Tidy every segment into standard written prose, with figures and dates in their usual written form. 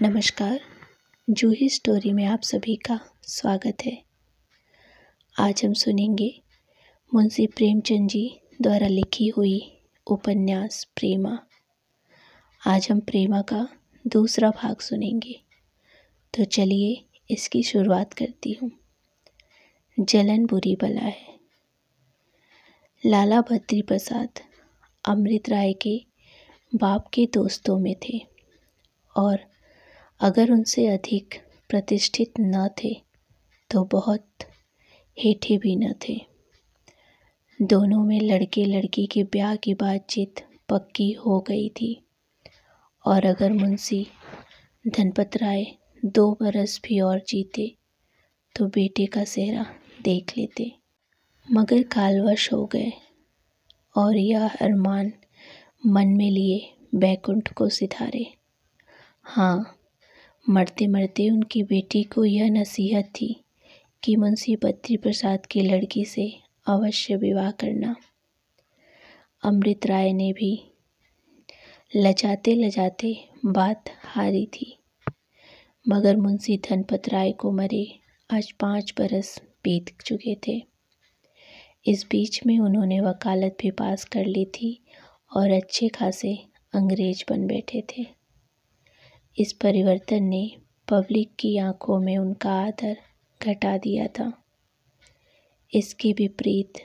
नमस्कार। जूही स्टोरी में आप सभी का स्वागत है। आज हम सुनेंगे मुंशी प्रेमचंद जी द्वारा लिखी हुई उपन्यास प्रेमा। आज हम प्रेमा का दूसरा भाग सुनेंगे, तो चलिए इसकी शुरुआत करती हूँ। जलन बुरी बला है। लाला बद्री प्रसाद अमृत राय के बाप के दोस्तों में थे और अगर उनसे अधिक प्रतिष्ठित न थे तो बहुत हेठे भी न थे। दोनों में लड़के लड़की के ब्याह की बातचीत पक्की हो गई थी और अगर मुंशी धनपत राय 2 बरस भी और जीते तो बेटे का सेहरा देख लेते, मगर कालवश हो गए और यह अरमान मन में लिए बैकुंठ को सिधारे। हाँ, मरते मरते उनकी बेटी को यह नसीहत थी कि मुंशी बद्री प्रसाद की लड़की से अवश्य विवाह करना। अमृत राय ने भी लजाते लजाते बात हारी थी, मगर मुंशी धनपत राय को मरे आज 5 बरस बीत चुके थे। इस बीच में उन्होंने वकालत भी पास कर ली थी और अच्छे खासे अंग्रेज बन बैठे थे। इस परिवर्तन ने पब्लिक की आंखों में उनका आदर घटा दिया था। इसके विपरीत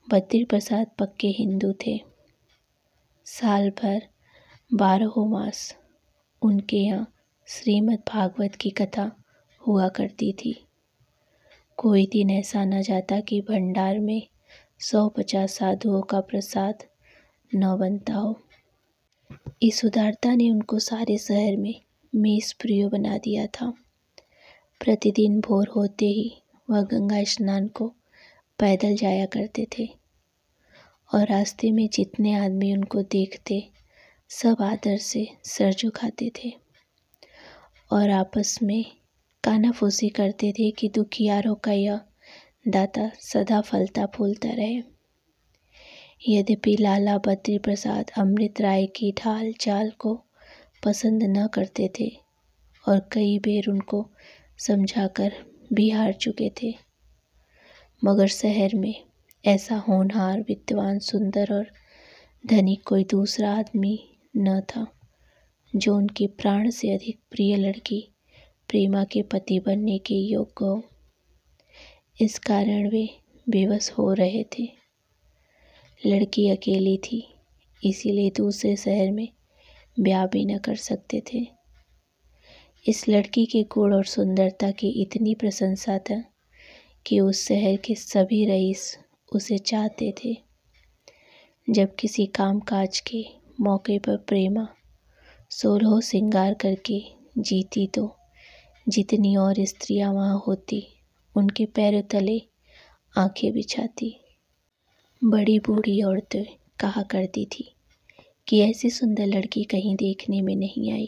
बद्री प्रसाद पक्के हिंदू थे। साल भर 12 मास उनके यहाँ श्रीमद् भागवत की कथा हुआ करती थी। कोई दिन ऐसा न जाता कि भंडार में 150 साधुओं का प्रसाद न बनता हो। इस उदारता ने उनको सारे शहर में मेष प्रिय बना दिया था। प्रतिदिन भोर होते ही वह गंगा स्नान को पैदल जाया करते थे और रास्ते में जितने आदमी उनको देखते सब आदर से सर झुकाते थे और आपस में कानाफूसी करते थे कि दुखियारों का यह दाता सदा फलता फूलता रहे। यद्यपि लाला बद्री प्रसाद अमृत राय की ढाल चाल को पसंद न करते थे और कई बार उनको समझाकर भी हार चुके थे, मगर शहर में ऐसा होनहार, विद्वान, सुंदर और धनिक कोई दूसरा आदमी न था जो उनकी प्राण से अधिक प्रिय लड़की प्रेमा के पति बनने के योग्य हो। इस कारण वे बेबस हो रहे थे। लड़की अकेली थी, इसीलिए दूसरे शहर में ब्याह भी न कर सकते थे। इस लड़की के गुण और सुंदरता की इतनी प्रशंसा था कि उस शहर के सभी रईस उसे चाहते थे। जब किसी कामकाज के मौके पर प्रेमा 16 श्रृंगार करके जीती तो जितनी और स्त्रियां वहाँ होती उनके पैरों तले आंखें बिछाती। बड़ी बूढ़ी औरतें कहा करती थी कि ऐसी सुंदर लड़की कहीं देखने में नहीं आई,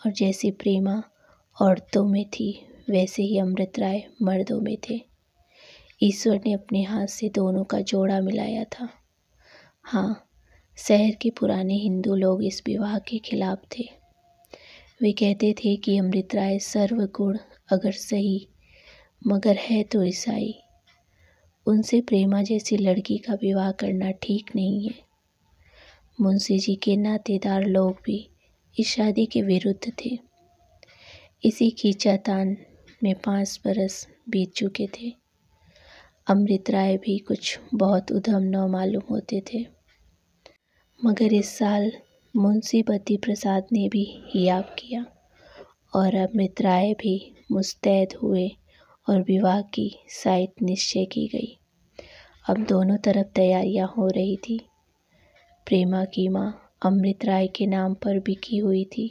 और जैसी प्रेमा औरतों में थी वैसे ही अमृत राय मर्दों में थे। ईश्वर ने अपने हाथ से दोनों का जोड़ा मिलाया था। हाँ, शहर के पुराने हिंदू लोग इस विवाह के खिलाफ थे। वे कहते थे कि अमृत राय सर्वगुण अगर सही मगर है तो ईसाई, उनसे प्रेमा जैसी लड़की का विवाह करना ठीक नहीं है। मुंशी जी के नातेदार लोग भी इस शादी के विरुद्ध थे। इसी खींचातान में 5 बरस बीत चुके थे। अमृत राय भी कुछ बहुत उद्यम न मालूम होते थे, मगर इस साल मुंशी बद्री प्रसाद ने भी हियाव किया और अमृत राय भी मुस्तैद हुए और विवाह की साइट निश्चय की गई। अब दोनों तरफ तैयारियां हो रही थी। प्रेमा की माँ अमृत राय के नाम पर बिकी हुई थी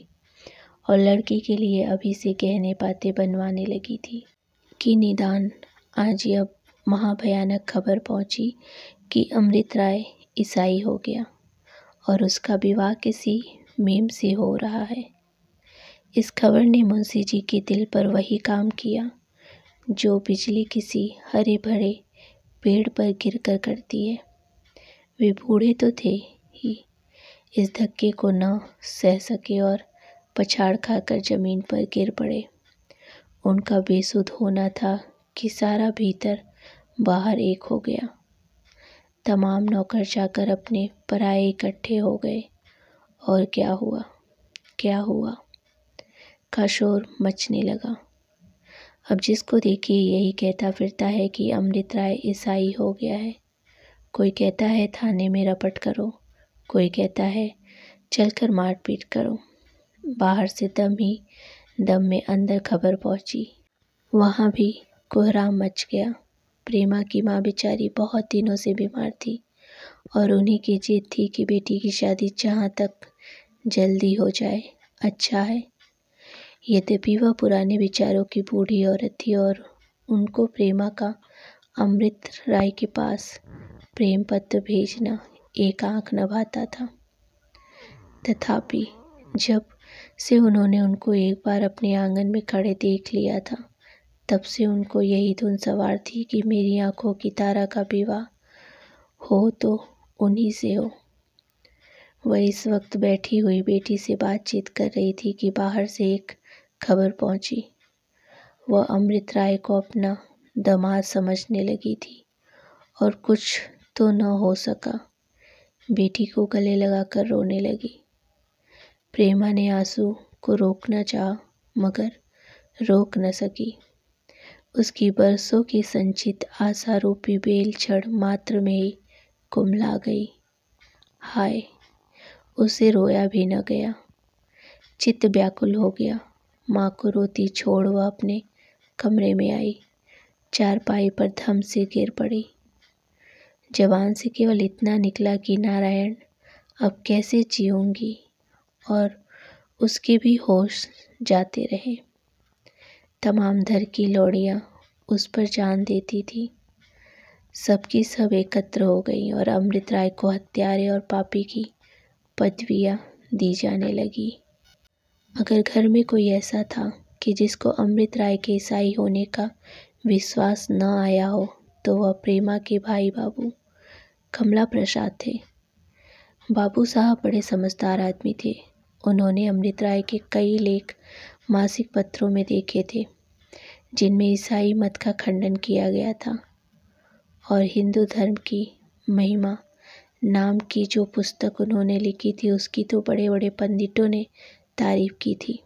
और लड़की के लिए अभी से गहने पाते बनवाने लगी थी कि निदान आज यह महाभयानक खबर पहुंची कि अमृत राय ईसाई हो गया और उसका विवाह किसी मेम से हो रहा है। इस खबर ने मुंशी जी के दिल पर वही काम किया जो बिजली किसी हरे भरे पेड़ पर गिरकर करती है। वे बूढ़े तो थे ही, इस धक्के को न सह सके और पछाड़ खाकर जमीन पर गिर पड़े। उनका बेसुध होना था कि सारा भीतर बाहर एक हो गया। तमाम नौकर जाकर अपने पराये इकट्ठे हो गए और क्या हुआ का शोर मचने लगा। अब जिसको देखिए यही कहता फिरता है कि अमृत राय ईसाई हो गया है। कोई कहता है थाने में रपट करो, कोई कहता है चलकर मारपीट करो। बाहर से दम में अंदर खबर पहुंची। वहाँ भी कोहराम मच गया। प्रेमा की माँ बेचारी बहुत दिनों से बीमार थी और उन्हीं की जिद थी कि बेटी की शादी जहाँ तक जल्दी हो जाए अच्छा है। यद्यपि वह पुराने विचारों की बूढ़ी औरत थी और उनको प्रेमा का अमृत राय के पास प्रेम पत्र भेजना एक आंख न भाता था। तथापि जब से उन्होंने उनको एक बार अपने आंगन में खड़े देख लिया था, तब से उनको यही धुन सवार थी कि मेरी आंखों की तारा का विवाह हो तो उन्हीं से हो। वह इस वक्त बैठी हुई बेटी से बातचीत कर रही थी कि बाहर से एक खबर पहुंची। वह अमृत राय को अपना दामाद समझने लगी थी और कुछ तो न हो सका। बेटी को गले लगाकर रोने लगी। प्रेमा ने आंसू को रोकना चाहा मगर रोक न सकी। उसकी बरसों की संचित आशा रूपी बेल क्षण मात्र में ही कुम्हला गई। हाय, उसे रोया भी न गया। चित्त व्याकुल हो गया। माँ को रोती छोड़ वह अपने कमरे में आई। चारपाई पर धम से गिर पड़ी। जबान से केवल इतना निकला कि नारायण, अब कैसे जीऊंगी, और उसके भी होश जाते रहे। तमाम घर की लौड़ियाँ उस पर जान देती थी। सबकी सब एकत्र हो गई और अमृत राय को हत्यारे और पापी की पदवियाँ दी जाने लगी। अगर घर में कोई ऐसा था कि जिसको अमृत राय के ईसाई होने का विश्वास न आया हो तो वह प्रेमा के भाई बाबू कमला प्रसाद थे। बाबू साहब बड़े समझदार आदमी थे। उन्होंने अमृत राय के कई लेख मासिक पत्रों में देखे थे जिनमें ईसाई मत का खंडन किया गया था और हिंदू धर्म की महिमा नाम की जो पुस्तक उन्होंने लिखी थी उसकी तो बड़े बड़े पंडितों ने तारीफ की थी।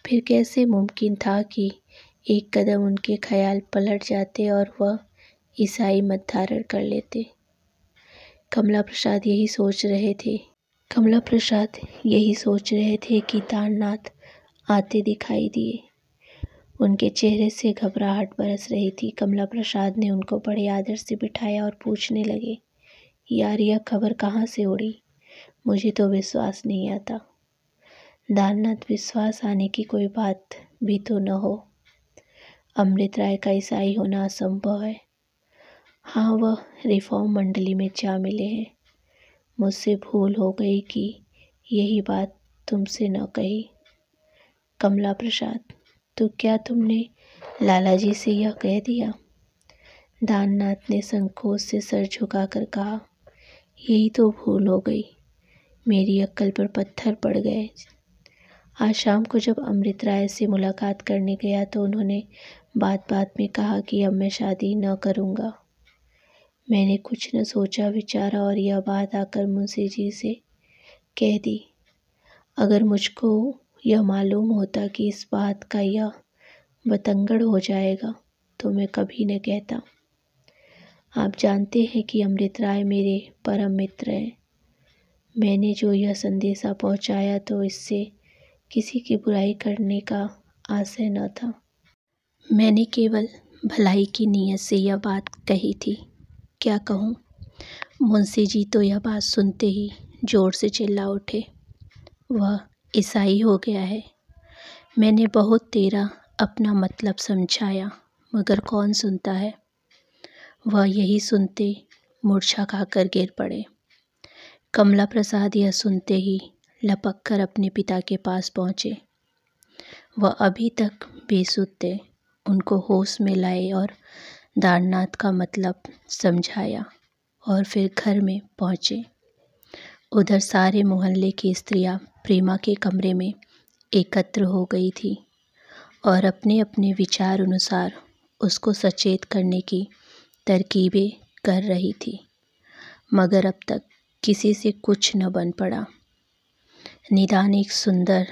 फिर कैसे मुमकिन था कि एक कदम उनके ख्याल पलट जाते और वह ईसाई मत धारण कर लेते। कमला प्रसाद यही सोच रहे थे कि दाननाथ आते दिखाई दिए। उनके चेहरे से घबराहट बरस रही थी। कमला प्रसाद ने उनको बड़े आदर से बिठाया और पूछने लगे, यार यह खबर कहाँ से उड़ी? मुझे तो विश्वास नहीं आता। दाननाथ, विश्वास आने की कोई बात भी तो न हो। अमृत राय का ईसाई होना असंभव है। हाँ, वह रिफॉर्म मंडली में जा मिले हैं। मुझसे भूल हो गई कि यही बात तुमसे न कही। कमला प्रसाद, तो क्या तुमने लालाजी से यह कह दिया? दाननाथ ने संकोच से सर झुकाकर कहा, यही तो भूल हो गई। मेरी अक्ल पर पत्थर पड़ गए। आज शाम को जब अमृत राय से मुलाकात करने गया तो उन्होंने बात बात में कहा कि अब मैं शादी न करूँगा। मैंने कुछ न सोचा विचारा और यह बात आकर मुंशी जी से कह दी। अगर मुझको यह मालूम होता कि इस बात का यह बतंगड़ हो जाएगा तो मैं कभी न कहता। आप जानते हैं कि अमृत राय मेरे परम मित्र हैं। मैंने जो यह संदेशा पहुंचाया तो इससे किसी की बुराई करने का आशय न था। मैंने केवल भलाई की नीयत से यह बात कही थी। क्या कहूँ? मुंशी जी तो यह बात सुनते ही जोर से चिल्ला उठे, वह ईसाई हो गया है। मैंने बहुत तेरा अपना मतलब समझाया मगर कौन सुनता है। वह यही सुनते मूर्छा खाकर गिर पड़े। कमला प्रसाद यह सुनते ही लपक कर अपने पिता के पास पहुँचे। वह अभी तक बेसुध थे। उनको होश में लाए और दाननाथ का मतलब समझाया और फिर घर में पहुँचे। उधर सारे मोहल्ले की स्त्रियां प्रेमा के कमरे में एकत्र हो गई थी और अपने अपने विचार अनुसार उसको सचेत करने की तरकीबें कर रही थी, मगर अब तक किसी से कुछ न बन पड़ा। निदान एक सुंदर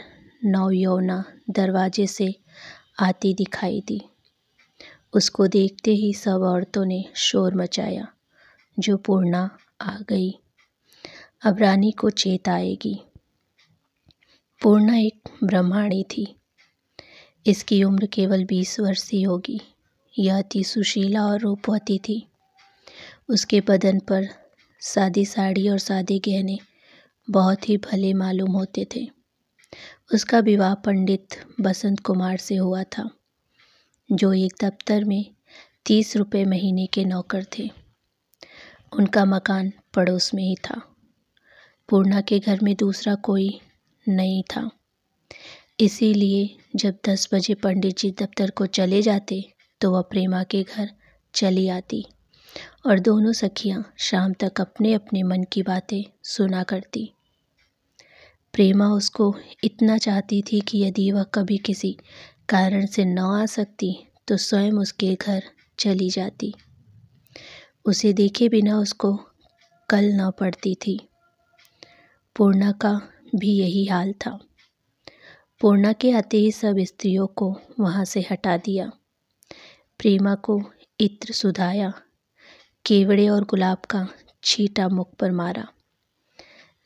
नवयौवना दरवाजे से आती दिखाई दी। उसको देखते ही सब औरतों ने शोर मचाया, जो पूर्णा आ गई, अब रानी को चेत आएगी। पूर्णा एक ब्राह्मणी थी। इसकी उम्र केवल 20 वर्ष ही होगी। यह अति सुशीला और रूपवती थी। उसके बदन पर सादी साड़ी और सादे गहने बहुत ही भले मालूम होते थे। उसका विवाह पंडित बसंत कुमार से हुआ था, जो एक दफ्तर में 30 रुपये महीने के नौकर थे। उनका मकान पड़ोस में ही था। पूर्णा के घर में दूसरा कोई नहीं था, इसीलिए जब 10 बजे पंडित जी दफ्तर को चले जाते तो वह प्रेमा के घर चली आती और दोनों सखियां शाम तक अपने अपने मन की बातें सुना करती। प्रेमा उसको इतना चाहती थी कि यदि वह कभी किसी कारण से न आ सकती तो स्वयं उसके घर चली जाती। उसे देखे बिना उसको कल न पड़ती थी। पूर्णा का भी यही हाल था। पूर्णा के आते ही सब स्त्रियों को वहाँ से हटा दिया। प्रेमा को इत्र सुधाया, केवड़े और गुलाब का छींटा मुख पर मारा।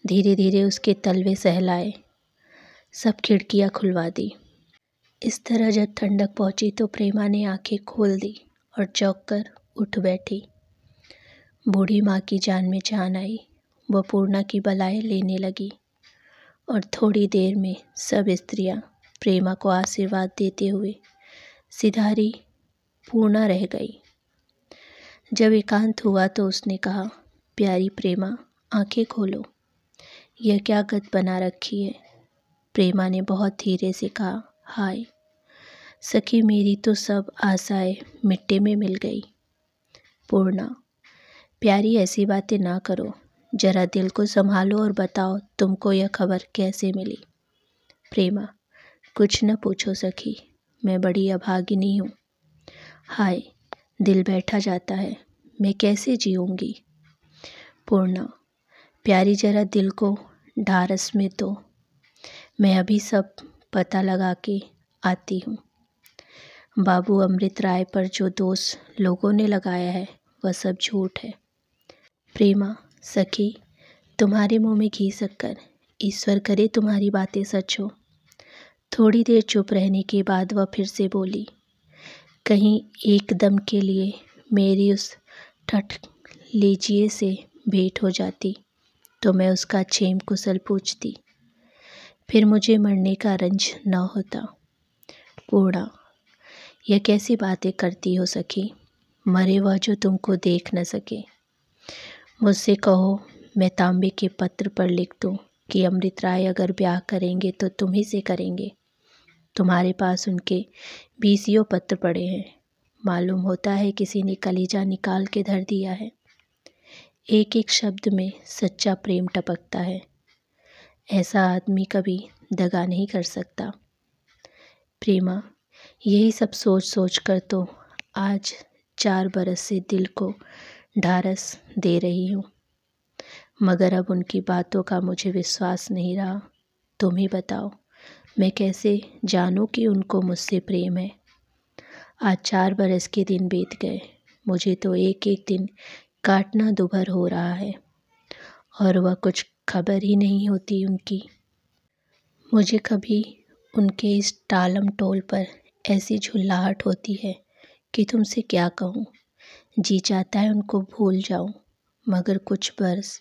धीरे धीरे उसके तलवे सहलाए, सब खिड़कियाँ खुलवा दी। इस तरह जब ठंडक पहुँची तो प्रेमा ने आंखें खोल दी और चौंक कर उठ बैठी। बूढ़ी माँ की जान में जान आई। वह पूर्णा की बलाएं लेने लगी और थोड़ी देर में सब स्त्रियां प्रेमा को आशीर्वाद देते हुए सिधारी पूर्णा रह गई। जब एकांत हुआ तो उसने कहा, प्यारी प्रेमा, आंखें खोलो, यह क्या गत बना रखी है। प्रेमा ने बहुत धीरे से कहा, हाय सखी, मेरी तो सब आशाएं मिट्टी में मिल गई। पूर्णा, प्यारी ऐसी बातें ना करो, जरा दिल को संभालो और बताओ तुमको यह खबर कैसे मिली। प्रेमा, कुछ न पूछो सखी, मैं बड़ी अभागिनी हूँ। हाय, दिल बैठा जाता है, मैं कैसे जीऊँगी। पूर्णा, प्यारी जरा दिल को ढारस में दो, मैं अभी सब पता लगा के आती हूँ। बाबू अमृत राय पर जो दोष लोगों ने लगाया है वह सब झूठ है। प्रेमा, सखी, तुम्हारे मुंह में घी शक्कर, ईश्वर करे तुम्हारी बातें सच हो। थोड़ी देर चुप रहने के बाद वह फिर से बोली, कहीं एकदम के लिए मेरी उस ठठ लीजिए से भेंट हो जाती तो मैं उसका क्षेम कुशल पूछती, फिर मुझे मरने का रंज न होता। पूर्णा, यह कैसी बातें करती हो सखी, मरे वह जो तुमको देख न सके। मुझसे कहो मैं तांबे के पत्र पर लिख दूं कि अमृत राय अगर ब्याह करेंगे तो तुम ही से करेंगे। तुम्हारे पास उनके 20 पत्र पड़े हैं। मालूम होता है किसी ने कलीजा निकाल के धर दिया है। एक एक शब्द में सच्चा प्रेम टपकता है। ऐसा आदमी कभी दगा नहीं कर सकता। प्रेमा, यही सब सोच सोच कर तो आज 4 बरस से दिल को ढारस दे रही हूँ, मगर अब उनकी बातों का मुझे विश्वास नहीं रहा। तुम ही बताओ, मैं कैसे जानूं कि उनको मुझसे प्रेम है। आज 4 बरस के दिन बीत गए, मुझे तो एक एक दिन काटना दुभर हो रहा है और वह कुछ खबर ही नहीं होती उनकी। मुझे कभी उनके इस टालम टोल पर ऐसी झुल्लाहट होती है कि तुमसे क्या कहूँ। जी चाहता है उनको भूल जाऊँ, मगर कुछ बरस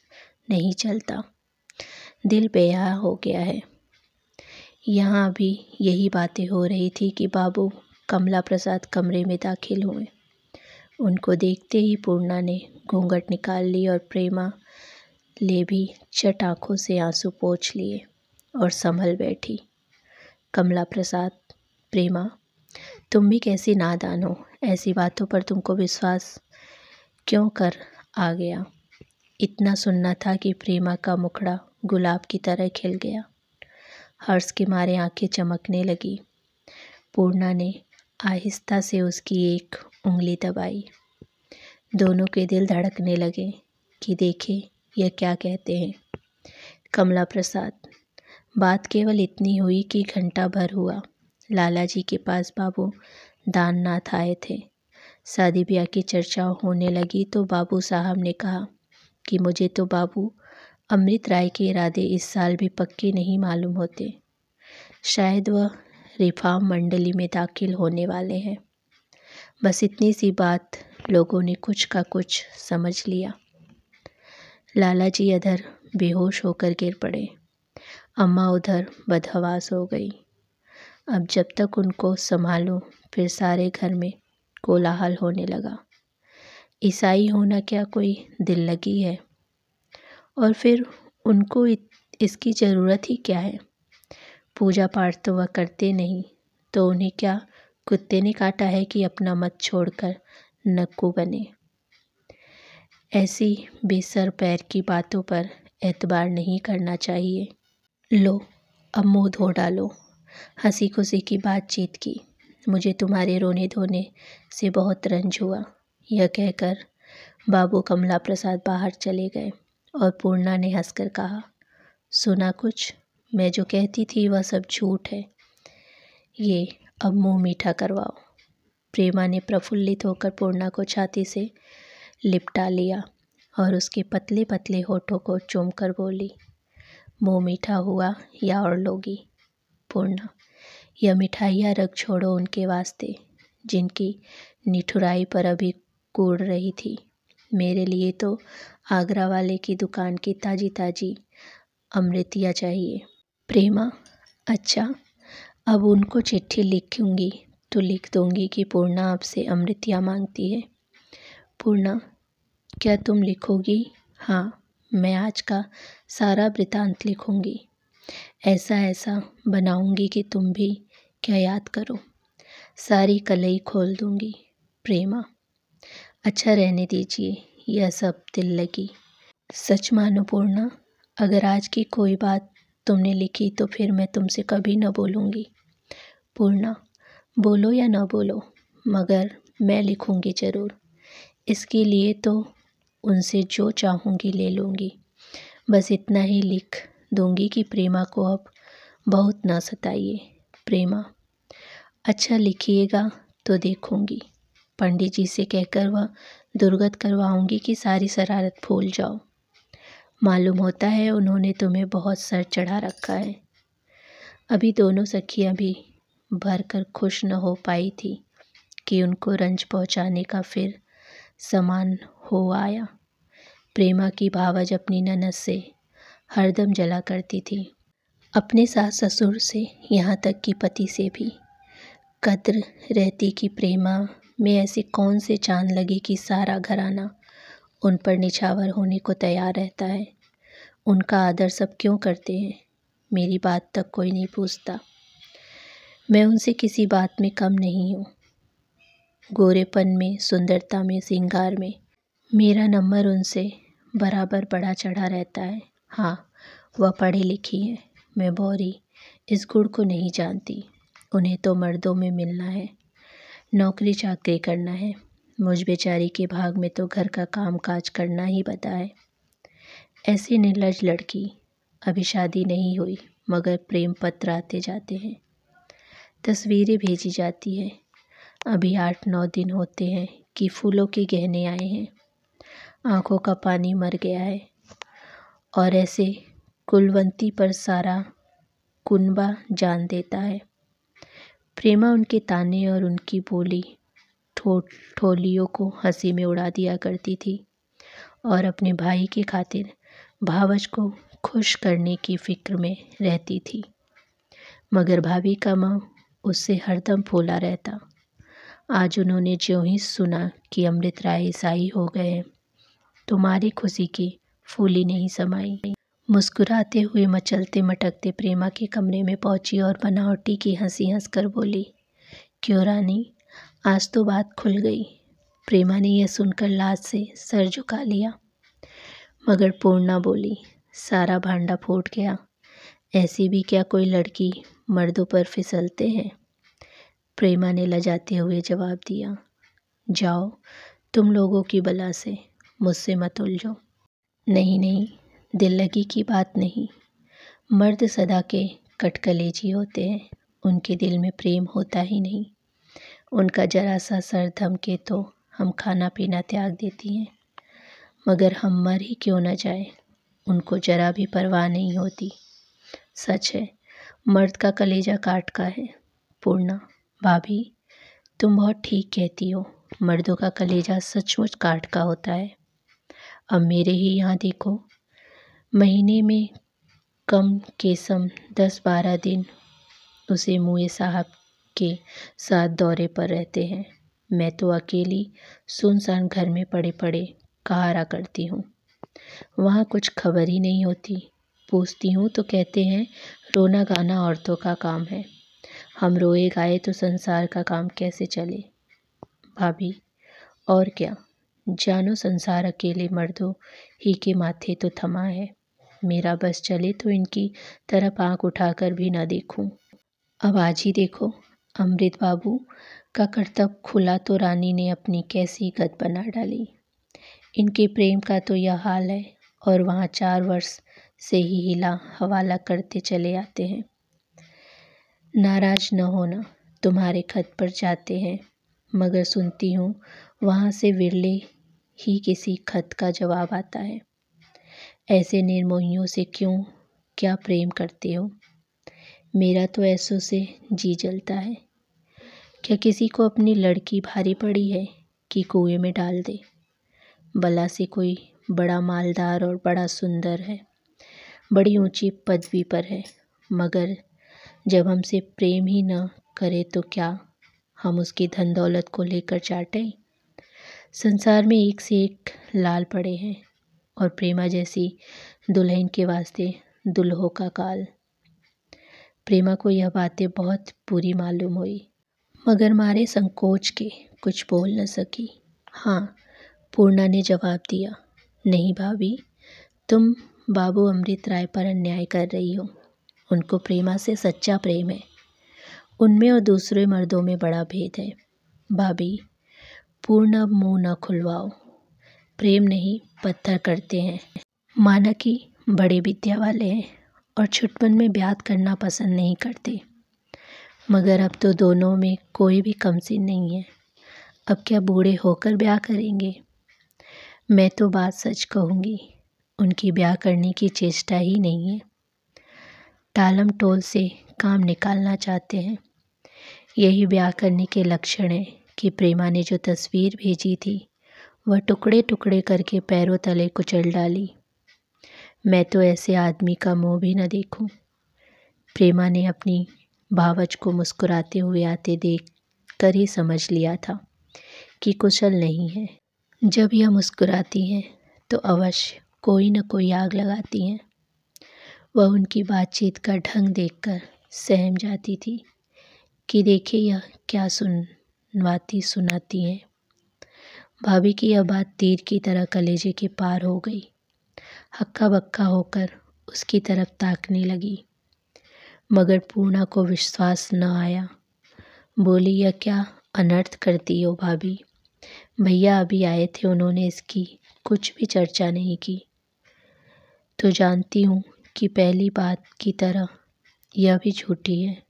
नहीं चलता। दिल बेहा हो गया है। यहाँ भी यही बातें हो रही थी कि बाबू कमला प्रसाद कमरे में दाखिल हुए। उनको देखते ही पूर्णा ने घूंघट निकाल ली और प्रेमा ले भी चट आँखों से आंसू पोंछ लिए और संभल बैठी। कमला प्रसाद, प्रेमा, तुम भी कैसी नादान हो, ऐसी बातों पर तुमको विश्वास क्यों कर आ गया। इतना सुनना था कि प्रेमा का मुखड़ा गुलाब की तरह खिल गया। हर्ष के मारे आंखें चमकने लगी। पूर्णा ने आहिस्ता से उसकी एक उंगली दबाई। दोनों के दिल धड़कने लगे कि देखे यह क्या कहते हैं। कमला प्रसाद। बात केवल इतनी हुई कि घंटा भर हुआ। लाला जी के पास बाबू दाननाथ आए थे। शादी ब्याह की चर्चा होने लगी तो बाबू साहब ने कहा कि मुझे तो बाबू अमृत राय के इरादे इस साल भी पक्के नहीं मालूम होते। शायद वह रिफॉर्म मंडली में दाखिल होने वाले हैं। बस इतनी सी बात लोगों ने कुछ का कुछ समझ लिया। लाला जी इधर बेहोश होकर गिर पड़े। अम्मा उधर बदहवास हो गई। अब जब तक उनको संभालूं फिर सारे घर में कोलाहल होने लगा। ईसाई होना क्या कोई दिल लगी है? और फिर उनको इसकी ज़रूरत ही क्या है? पूजा पाठ तो वह करते नहीं, तो उन्हें क्या कुत्ते ने काटा है कि अपना मत छोड़कर नक्कू बने। ऐसी बेसर पैर की बातों पर एतबार नहीं करना चाहिए। लो अब मुँह धो डालो। हंसी खुशी की बातचीत की। मुझे तुम्हारे रोने धोने से बहुत रंज हुआ। यह कहकर बाबू कमला प्रसाद बाहर चले गए और पूर्णा ने हंसकर कहा, सुना कुछ? मैं जो कहती थी वह सब झूठ है। ये अब मुंह मीठा करवाओ। प्रेमा ने प्रफुल्लित होकर पूर्णा को छाती से लिपटा लिया और उसके पतले पतले होठों को चूमकर बोली, मुंह मीठा हुआ या और लोगी? पूर्णा, यह मिठाइयाँ रख छोड़ो उनके वास्ते जिनकी निठुराई पर अभी कूड़ रही थी। मेरे लिए तो आगरा वाले की दुकान की ताज़ी ताज़ी अमृतियाँ चाहिए। प्रेमा, अच्छा अब उनको चिट्ठी लिखूंगी तो लिख दूंगी कि पूर्णा आपसे अमृतियाँ मांगती है। पूर्णा, क्या तुम लिखोगी? हाँ, मैं आज का सारा वृतांत लिखूंगी। ऐसा ऐसा बनाऊंगी कि तुम भी क्या याद करो। सारी कलई खोल दूंगी। प्रेमा, अच्छा रहने दीजिए यह सब दिल लगी। सच मानो पूर्णा, अगर आज की कोई बात तुमने लिखी तो फिर मैं तुमसे कभी न बोलूँगी। पूर्णा, बोलो या न बोलो मगर मैं लिखूँगी ज़रूर। इसके लिए तो उनसे जो चाहूँगी ले लूँगी। बस इतना ही लिख दूँगी कि प्रेमा को अब बहुत ना सताइए। प्रेमा, अच्छा लिखिएगा तो देखूँगी। पंडित जी से कहकर वह दुर्गत करवाऊँगी कि सारी शरारत भूल जाओ। मालूम होता है उन्होंने तुम्हें बहुत सर चढ़ा रखा है। अभी दोनों सखियाँ भी भर कर खुश न हो पाई थी कि उनको रंज पहुँचाने का फिर समान हो आया। प्रेमा की भावज अपनी ननद से हरदम जला करती थी, अपने सास ससुर से, यहाँ तक कि पति से भी। कद्र रहती कि प्रेमा में ऐसी कौन से चांद लगे कि सारा घराना उन पर निछावर होने को तैयार रहता है। उनका आदर सब क्यों करते हैं? मेरी बात तक कोई नहीं पूछता। मैं उनसे किसी बात में कम नहीं हूँ। गोरेपन में, सुंदरता में, श्रृंगार में मेरा नंबर उनसे बराबर बढ़ा चढ़ा रहता है। हाँ, वह पढ़ी लिखी है, मैं बौरी इस गुण को नहीं जानती। उन्हें तो मर्दों में मिलना है, नौकरी चाकरी करना है। मुझ बेचारी के भाग में तो घर का काम काज करना ही बता है। ऐसी निर्लज लड़की, अभी शादी नहीं हुई मगर प्रेम पत्र आते जाते हैं, तस्वीरें भेजी जाती हैं। अभी 8-9 दिन होते हैं कि फूलों के गहने आए हैं। आंखों का पानी मर गया है और ऐसे कुलवंती पर सारा कुनबा जान देता है। प्रेमा उनके ताने और उनकी बोली ठोलियों को हंसी में उड़ा दिया करती थी और अपने भाई की खातिर भावज को खुश करने की फिक्र में रहती थी। मगर भाभी का मुँह उससे हरदम फूला रहता। आज उन्होंने ज्यों ही सुना कि अमृत राय ईसाई हो गए हैं, तुम्हारी खुशी की फूली नहीं समाई। मुस्कुराते हुए मचलते मटकते प्रेमा के कमरे में पहुंची और बनावटी की हंसी हंसकर बोली, क्यों रानी, आज तो बात खुल गई। प्रेमा ने यह सुनकर लाज से सर झुका लिया। मगर पूर्णा बोली, सारा भांडा फूट गया। ऐसी भी क्या कोई लड़की मर्दों पर फिसलते हैं? प्रेमा ने लजाते हुए जवाब दिया। जाओ, तुम लोगों की बला से मुझसे मत उलझो। नहीं नहीं, दिल लगी की बात नहीं। मर्द सदा के कटकलेजी होते हैं, उनके दिल में प्रेम होता ही नहीं। उनका जरा सा सर धमके तो हम खाना पीना त्याग देती हैं, मगर हम मर ही क्यों न जाए, उनको जरा भी परवाह नहीं होती। सच है, मर्द का कलेजा काट का है। पूर्णा, भाभी, तुम बहुत ठीक कहती हो, मर्दों का कलेजा सचमुच काट का होता है। अब मेरे ही यहाँ देखो, महीने में कम केसम 10-12 दिन उसे मुए साहब के साथ दौरे पर रहते हैं। मैं तो अकेली सुनसान घर में पड़े पड़े कहारा करती हूँ। वहाँ कुछ खबर ही नहीं होती। पूछती हूँ तो कहते हैं रोना गाना औरतों का काम है, हम रोए गाए तो संसार का काम कैसे चले। भाभी, और क्या, जानो संसार अकेले मर्दों ही के माथे तो थमा है। मेरा बस चले तो इनकी तरफ आंख उठाकर भी ना देखूं। अब आज ही देखो, अमृत बाबू का करतब खुला तो रानी ने अपनी कैसी गत बना डाली। इनके प्रेम का तो यह हाल है, और वहाँ 4 वर्ष से ही हिला हवाला करते चले आते हैं। नाराज न होना, तुम्हारे खत पर जाते हैं, मगर सुनती हूँ वहाँ से विरले ही किसी खत का जवाब आता है। ऐसे निर्मोहियों से क्यों क्या प्रेम करते हो? मेरा तो ऐसों से जी जलता है। क्या किसी को अपनी लड़की भारी पड़ी है कि कुएं में डाल दे? भला से कोई बड़ा मालदार और बड़ा सुंदर है, बड़ी ऊंची पदवी पर है, मगर जब हमसे प्रेम ही न करे तो क्या हम उसकी धन दौलत को लेकर चाटें? संसार में एक से एक लाल पड़े हैं, और प्रेमा जैसी दुल्हन के वास्ते दुल्हों का काल। प्रेमा को यह बातें बहुत बुरी मालूम हुई, मगर मारे संकोच के कुछ बोल न सकी। हाँ, पूर्णा ने जवाब दिया। नहीं भाभी, तुम बाबू अमृत राय पर अन्याय कर रही हो। उनको प्रेमा से सच्चा प्रेम है। उनमें और दूसरे मर्दों में बड़ा भेद है। भाभी, पूर्ण मुंह न खुलवाओ। प्रेम नहीं, पत्थर करते हैं। माना कि बड़े विद्या वाले हैं और छुटपन में ब्याह करना पसंद नहीं करते, मगर अब तो दोनों में कोई भी कमसीन नहीं है। अब क्या बूढ़े होकर ब्याह करेंगे? मैं तो बात सच कहूँगी, उनकी ब्याह करने की चेष्टा ही नहीं है। टालम टोल से काम निकालना चाहते हैं। यही ब्याह करने के लक्षण है कि प्रेमा ने जो तस्वीर भेजी थी वह टुकड़े टुकड़े करके पैरों तले कुचल डाली। मैं तो ऐसे आदमी का मुंह भी न देखूं। प्रेमा ने अपनी भावज को मुस्कुराते हुए आते देख कर ही समझ लिया था कि कुशल नहीं है। जब यह मुस्कुराती हैं तो अवश्य कोई न कोई आग लगाती हैं। वह उनकी बातचीत का ढंग देखकर सहम जाती थी कि देखिए यह क्या सुनवाती सुनाती हैं। भाभी की यह बात तीर की तरह कलेजे के पार हो गई। हक्का बक्का होकर उसकी तरफ ताकने लगी, मगर पूर्णा को विश्वास न आया। बोली, यह क्या अनर्थ करती हो भाभी? भैया अभी आए थे, उन्होंने इसकी कुछ भी चर्चा नहीं की। तो जानती हूँ कि पहली बात की तरह यह भी झूठी है।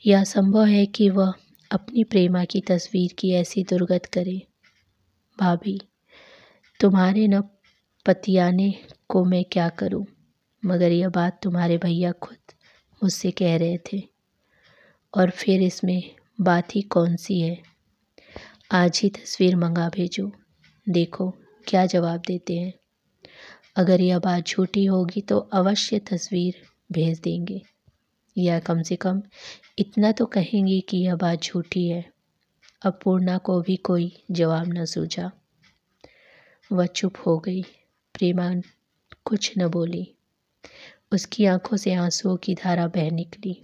यह संभव है कि वह अपनी प्रेमा की तस्वीर की ऐसी दुर्गत करे। भाभी, तुम्हारे न पतियाने को मैं क्या करूं, मगर यह बात तुम्हारे भैया खुद मुझसे कह रहे थे, और फिर इसमें बात ही कौन सी है। आज ही तस्वीर मंगा भेजो, देखो क्या जवाब देते हैं। अगर यह बात झूठी होगी तो अवश्य तस्वीर भेज देंगे, या कम से कम इतना तो कहेंगे कि यह बात झूठी है। अब पूर्णा को भी कोई जवाब न सूझा। वह चुप हो गई। प्रेमा कुछ न बोली। उसकी आंखों से आंसुओं की धारा बह निकली।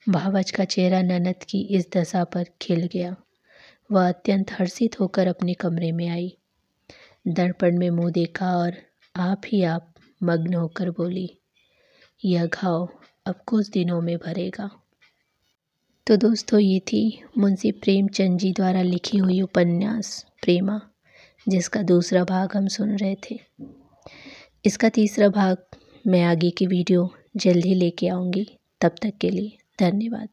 भावज का चेहरा ननद की इस दशा पर खिल गया। वह अत्यंत हर्षित होकर अपने कमरे में आई, दर्पण में मुंह देखा और आप ही आप मग्न होकर बोली, यह घाव अब कुछ दिनों में भरेगा। तो दोस्तों, ये थी मुंशी प्रेमचंद जी द्वारा लिखी हुई उपन्यास प्रेमा, जिसका दूसरा भाग हम सुन रहे थे। इसका तीसरा भाग मैं आगे की वीडियो जल्द ही लेके आऊँगी। तब तक के लिए धन्यवाद।